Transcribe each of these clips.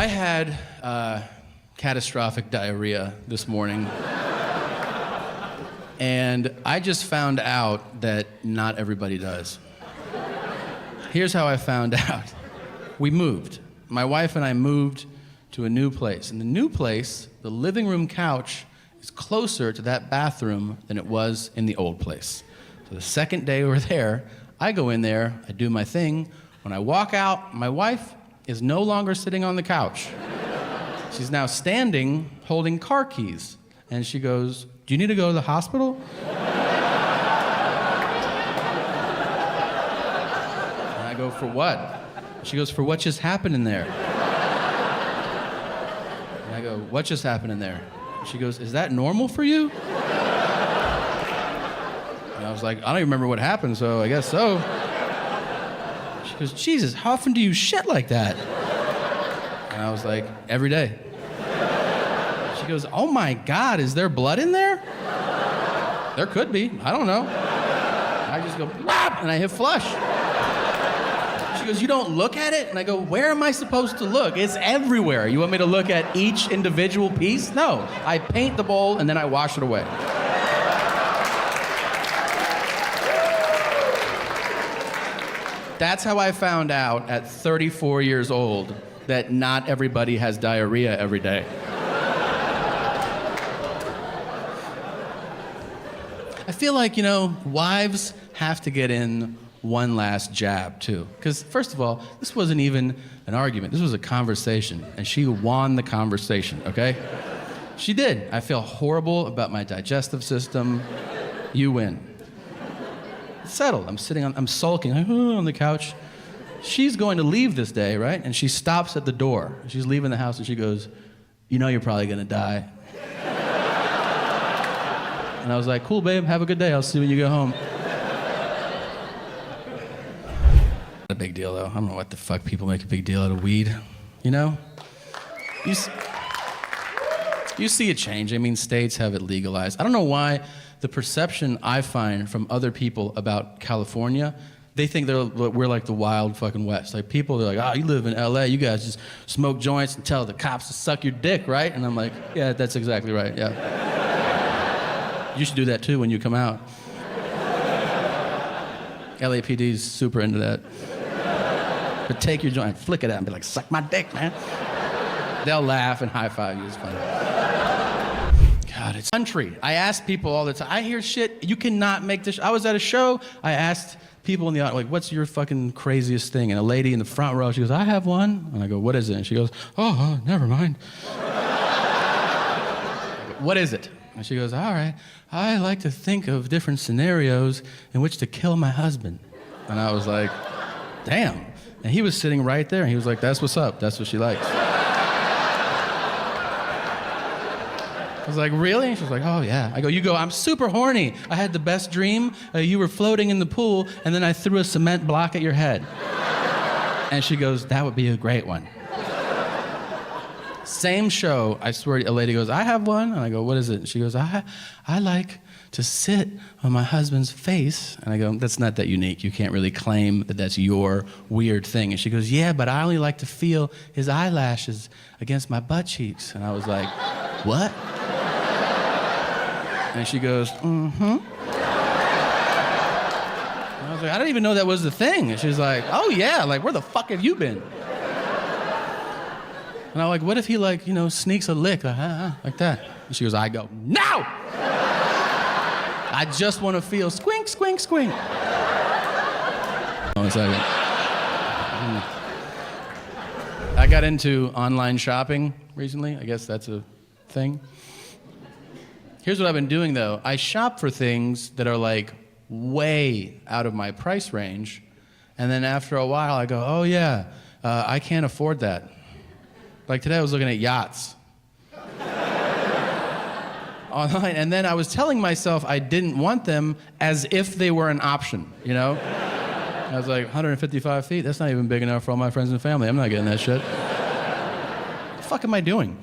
I had catastrophic diarrhea this morning. And I just found out that not everybody does. Here's how I found out. We moved. My wife and I moved to a new place. In the new place, the living room couch is closer to that bathroom than it was in the old place. So the second day we're there, I go in there, I do my thing. When I walk out, my wife is no longer sitting on the couch. She's now standing, holding car keys. And she goes, "Do you need to go to the hospital?" And I go, "For what?" She goes, "For what just happened in there." And I go, "What just happened in there?" She goes, "Is that normal for you?" And I was like, "I don't even remember what happened, so I guess so." She goes, "Jesus, how often do you shit like that?" And I was like, "Every day." She goes, "Oh my God, is there blood in there?" There could be, I don't know. I just go, "Whap," and I hit flush. She goes, "You don't look at it?" And I go, "Where am I supposed to look? It's everywhere. You want me to look at each individual piece?" No, I paint the bowl and then I wash it away. That's how I found out at 34 years old that not everybody has diarrhea every day. I feel like, wives have to get in one last jab, too. Because, first of all, this wasn't even an argument. This was a conversation, and she won the conversation, okay? She did. I feel horrible about my digestive system. You win. It's settled. I'm sulking on the couch. She's going to leave this day, right? And she stops at the door. She's leaving the house, and she goes, "You know you're probably going to die." And I was like, "Cool, babe, have a good day. I'll see you when you go home." Not a big deal, though. I don't know what the fuck people make a big deal out of weed, You see it change. I mean, states have it legalized. I don't know why the perception I find from other people about California, they think we're like the wild fucking West. Like, people, they're like, "Oh, you live in LA, you guys just smoke joints and tell the cops to suck your dick, right?" And I'm like, "Yeah, that's exactly right, yeah. You should do that too when you come out." LAPD's super into that. But take your joint, flick it out, and be like, "Suck my dick, man." They'll laugh and high five you. It's funny. God, it's country. I ask people all the time. I hear shit. You cannot make this. I was at a show. I asked people in the audience, like, "What's your fucking craziest thing?" And a lady in the front row, she goes, "I have one." And I go, "What is it?" And she goes, "Oh, never mind." "What is it?" And she goes, "All right, I like to think of different scenarios in which to kill my husband." And I was like, "Damn." And he was sitting right there, and he was like, "That's what's up. That's what she likes." I was like, "Really?" And she was like, "Oh, yeah." I go, "You go, I'm super horny. I had the best dream. You were floating in the pool, and then I threw a cement block at your head." And she goes, "That would be a great one." Same show, I swear, a lady goes, "I have one." And I go, "What is it?" And she goes, I like to sit on my husband's face." And I go, "That's not that unique. You can't really claim that that's your weird thing." And she goes, "Yeah, but I only like to feel his eyelashes against my butt cheeks." And I was like, "What?" And she goes, "Mm-hmm." And I was like, "I didn't even know that was the thing." And she's like, "Oh yeah, like, where the fuck have you been?" And I'm like, "What if he sneaks a lick like that?" And she goes, I go, "No! I just want to feel squink, squink, squink." Hold on a second. I got into online shopping recently. I guess that's a thing. Here's what I've been doing, though. I shop for things that are like way out of my price range. And then after a while, I go, "Oh yeah, I can't afford that." Like today I was looking at yachts online, and then I was telling myself I didn't want them as if they were an option, I was like, 155 feet, that's not even big enough for all my friends and family. I'm not getting that shit. What the fuck am I doing?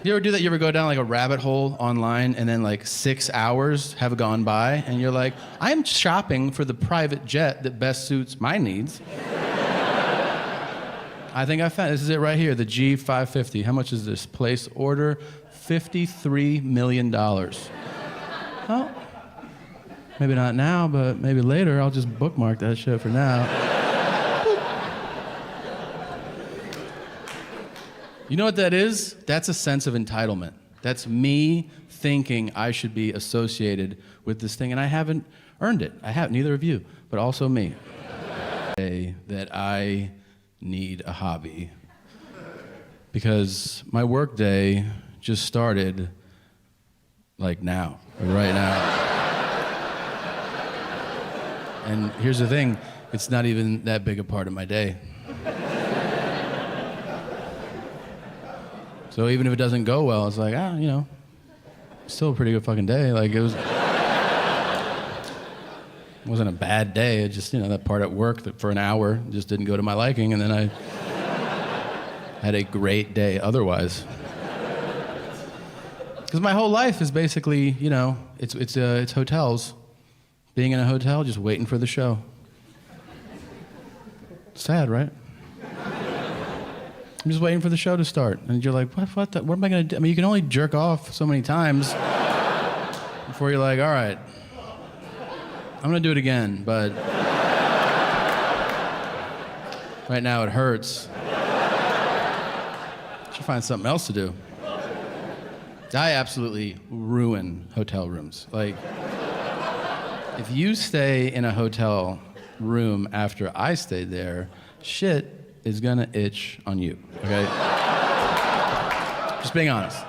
You ever do that? You ever go down like a rabbit hole online and then like 6 hours have gone by and you're like, "I'm shopping for the private jet that best suits my needs." I think I found this is it right here, the G550. How much is this? Place order, $53 million. Well, maybe not now, but maybe later. I'll just bookmark that shit for now. You know what that is? That's a sense of entitlement. That's me thinking I should be associated with this thing, and I haven't earned it. I have, neither of you, but also me. That I need a hobby. Because my work day just started like now, right now. And here's the thing, it's not even that big a part of my day. So even if it doesn't go well, it's like, you know, still a pretty good fucking day. Like it wasn't a bad day. It just, you know, that part at work that for an hour just didn't go to my liking, and then I had a great day otherwise. Because my whole life is basically, you know, it's hotels. Being in a hotel, just waiting for the show. Sad, right? I'm just waiting for the show to start. And you're like, what am I gonna do? I mean, you can only jerk off so many times before you're like, all right, I'm gonna do it again, but right now it hurts. Should find something else to do. I absolutely ruin hotel rooms. Like, if you stay in a hotel room after I stayed there, shit is gonna itch on you, okay? Just being honest.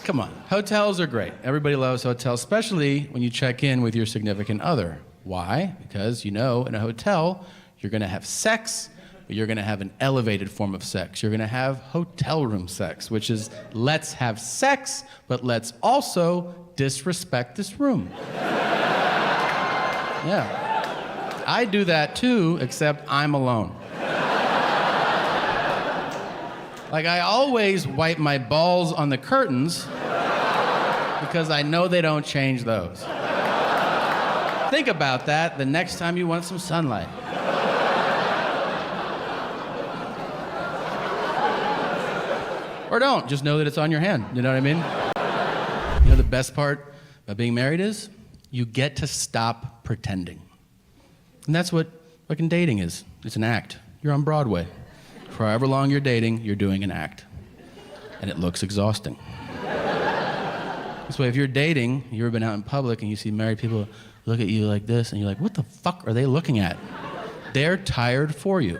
Come on, hotels are great. Everybody loves hotels, especially when you check in with your significant other. Why? Because you know in a hotel, you're gonna have sex, but you're gonna have an elevated form of sex. You're gonna have hotel room sex, which is let's have sex, but let's also disrespect this room. Yeah. I do that too, except I'm alone. Like, I always wipe my balls on the curtains because I know they don't change those. Think about that the next time you want some sunlight. Or don't, just know that it's on your hand, you know what I mean? You know the best part about being married is you get to stop pretending. And that's what fucking dating is. It's an act. You're on Broadway. For however long you're dating, you're doing an act. And it looks exhausting. This way, if you're dating, you've ever been out in public and you see married people look at you like this, and you're like, what the fuck are they looking at? They're tired for you.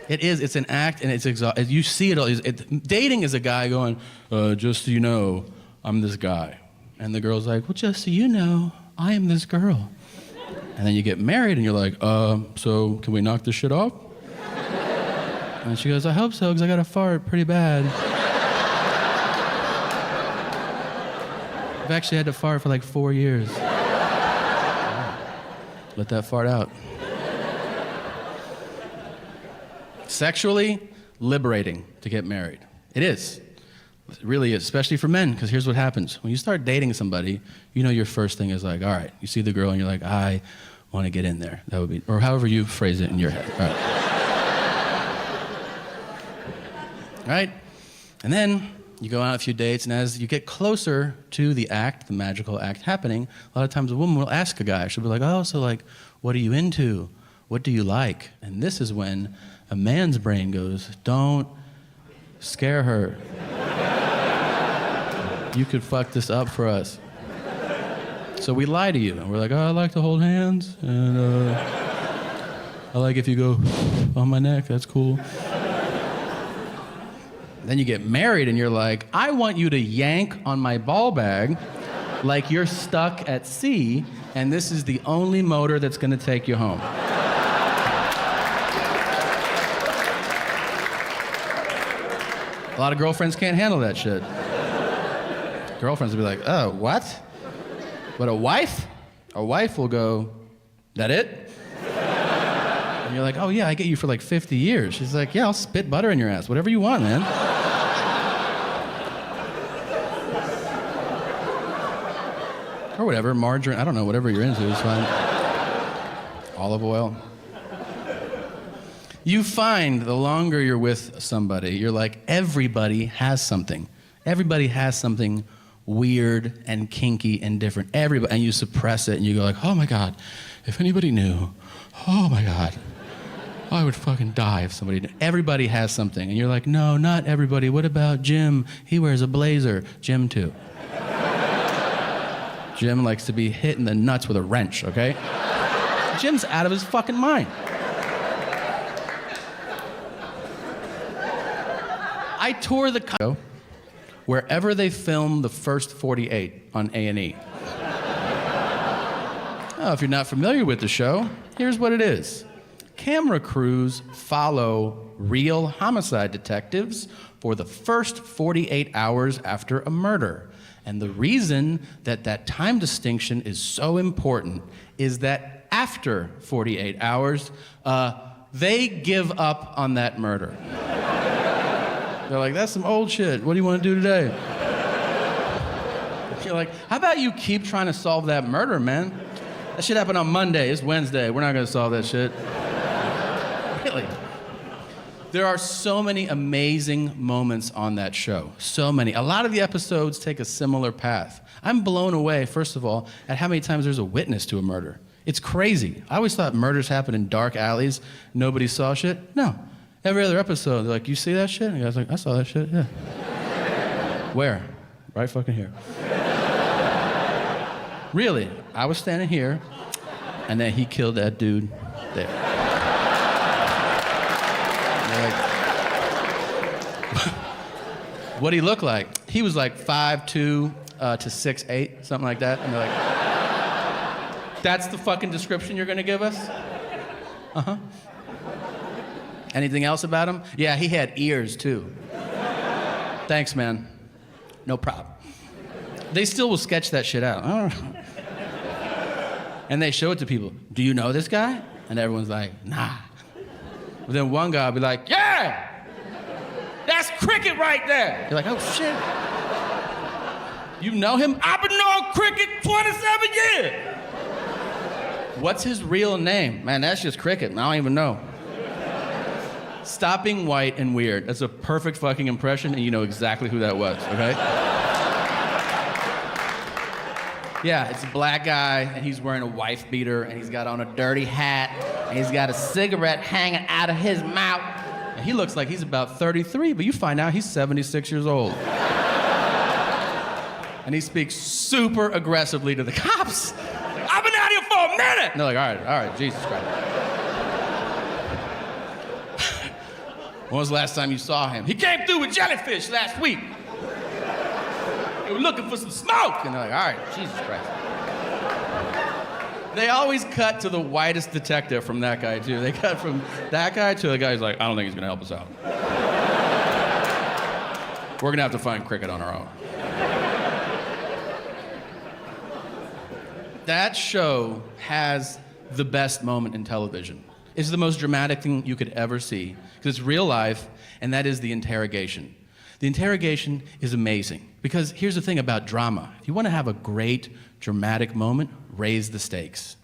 It's an act, and it's exhausting. You see it all. Dating is a guy going, just so you know, I'm this guy. And the girl's like, well, just so you know, I am this girl. And then you get married and you're like, so can we knock this shit off? And she goes, I hope so, because I got to fart pretty bad. I've actually had to fart for like 4 years. Let that fart out. Sexually liberating to get married. It is. It really is, especially for men, because here's what happens. When you start dating somebody, you know your first thing is like, all right, you see the girl and you're like, I want to get in there. That would be, or however you phrase it in your head. All right. Right? And then you go on a few dates, and as you get closer to the act, the magical act happening, a lot of times a woman will ask a guy, she'll be like, oh, so like, what are you into? What do you like? And this is when a man's brain goes, don't scare her. You could fuck this up for us. So we lie to you, and we're like, oh, I like to hold hands, and I like if you go on my neck, that's cool. Then you get married, and you're like, I want you to yank on my ball bag like you're stuck at sea, and this is the only motor that's gonna take you home. A lot of girlfriends can't handle that shit. Girlfriends will be like, oh, what? But a wife will go, that it? And you're like, oh yeah, I get you for like 50 years. She's like, yeah, I'll spit butter in your ass, whatever you want, man. Or whatever, margarine, I don't know, whatever you're into is fine. olive oil. You find the longer you're with somebody, you're like, everybody has something. Everybody has something weird and kinky and different. Everybody, and you suppress it and you go like, oh my God, if anybody knew, oh my God, I would fucking die if somebody knew. Everybody has something. And you're like, no, not everybody. What about Jim? He wears a blazer. Jim too. Jim likes to be hit in the nuts with a wrench, okay? Jim's out of his fucking mind. I tour the country wherever they film the first 48 on A&E. Oh, if you're not familiar with the show, here's what it is. Camera crews follow real homicide detectives for the first 48 hours after a murder. And the reason that that time distinction is so important is that after 48 hours, they give up on that murder. They're like, that's some old shit. What do you want to do today? You're like, how about you keep trying to solve that murder, man? That shit happened on Monday. It's Wednesday. We're not going to solve that shit. Really. There are so many amazing moments on that show. So many. A lot of the episodes take a similar path. I'm blown away, first of all, at how many times there's a witness to a murder. It's crazy. I always thought murders happen in dark alleys. Nobody saw shit. No. Every other episode, they're like, you see that shit? And the guy's like, I saw that shit, yeah. Where? Right fucking here. Really, I was standing here, and then he killed that dude there. Like, what'd he look like? He was like 5'2" to 6'8", something like that. And they're like, that's the fucking description you're gonna give us? Uh-huh. Anything else about him? Yeah, he had ears too. Thanks, man. No problem. They still will sketch that shit out. And they show it to people. Do you know this guy? And everyone's like, nah. But then one guy will be like, yeah! That's Cricket right there! You're like, oh shit. You know him? I've been knowing Cricket 27 years! What's his real name? Man, that's just Cricket. I don't even know. Stop being white and weird. That's a perfect fucking impression, and you know exactly who that was, okay? Yeah, it's a black guy, and he's wearing a wife beater, and he's got on a dirty hat, and he's got a cigarette hanging out of his mouth. And he looks like he's about 33, but you find out he's 76 years old. And he speaks super aggressively to the cops. I've been out here for a minute! And they're like, all right, Jesus Christ. When was the last time you saw him? He came through with jellyfish last week. They were looking for some smoke. And they're like, all right, Jesus Christ. They always cut to the whitest detective from that guy, too. They cut from that guy to the guy who's like, I don't think he's going to help us out. We're going to have to find Cricket on our own. That show has the best moment in television. It's the most dramatic thing you could ever see, because it's real life, and that is the interrogation. The interrogation is amazing, because here's the thing about drama. If you want to have a great, dramatic moment, raise the stakes.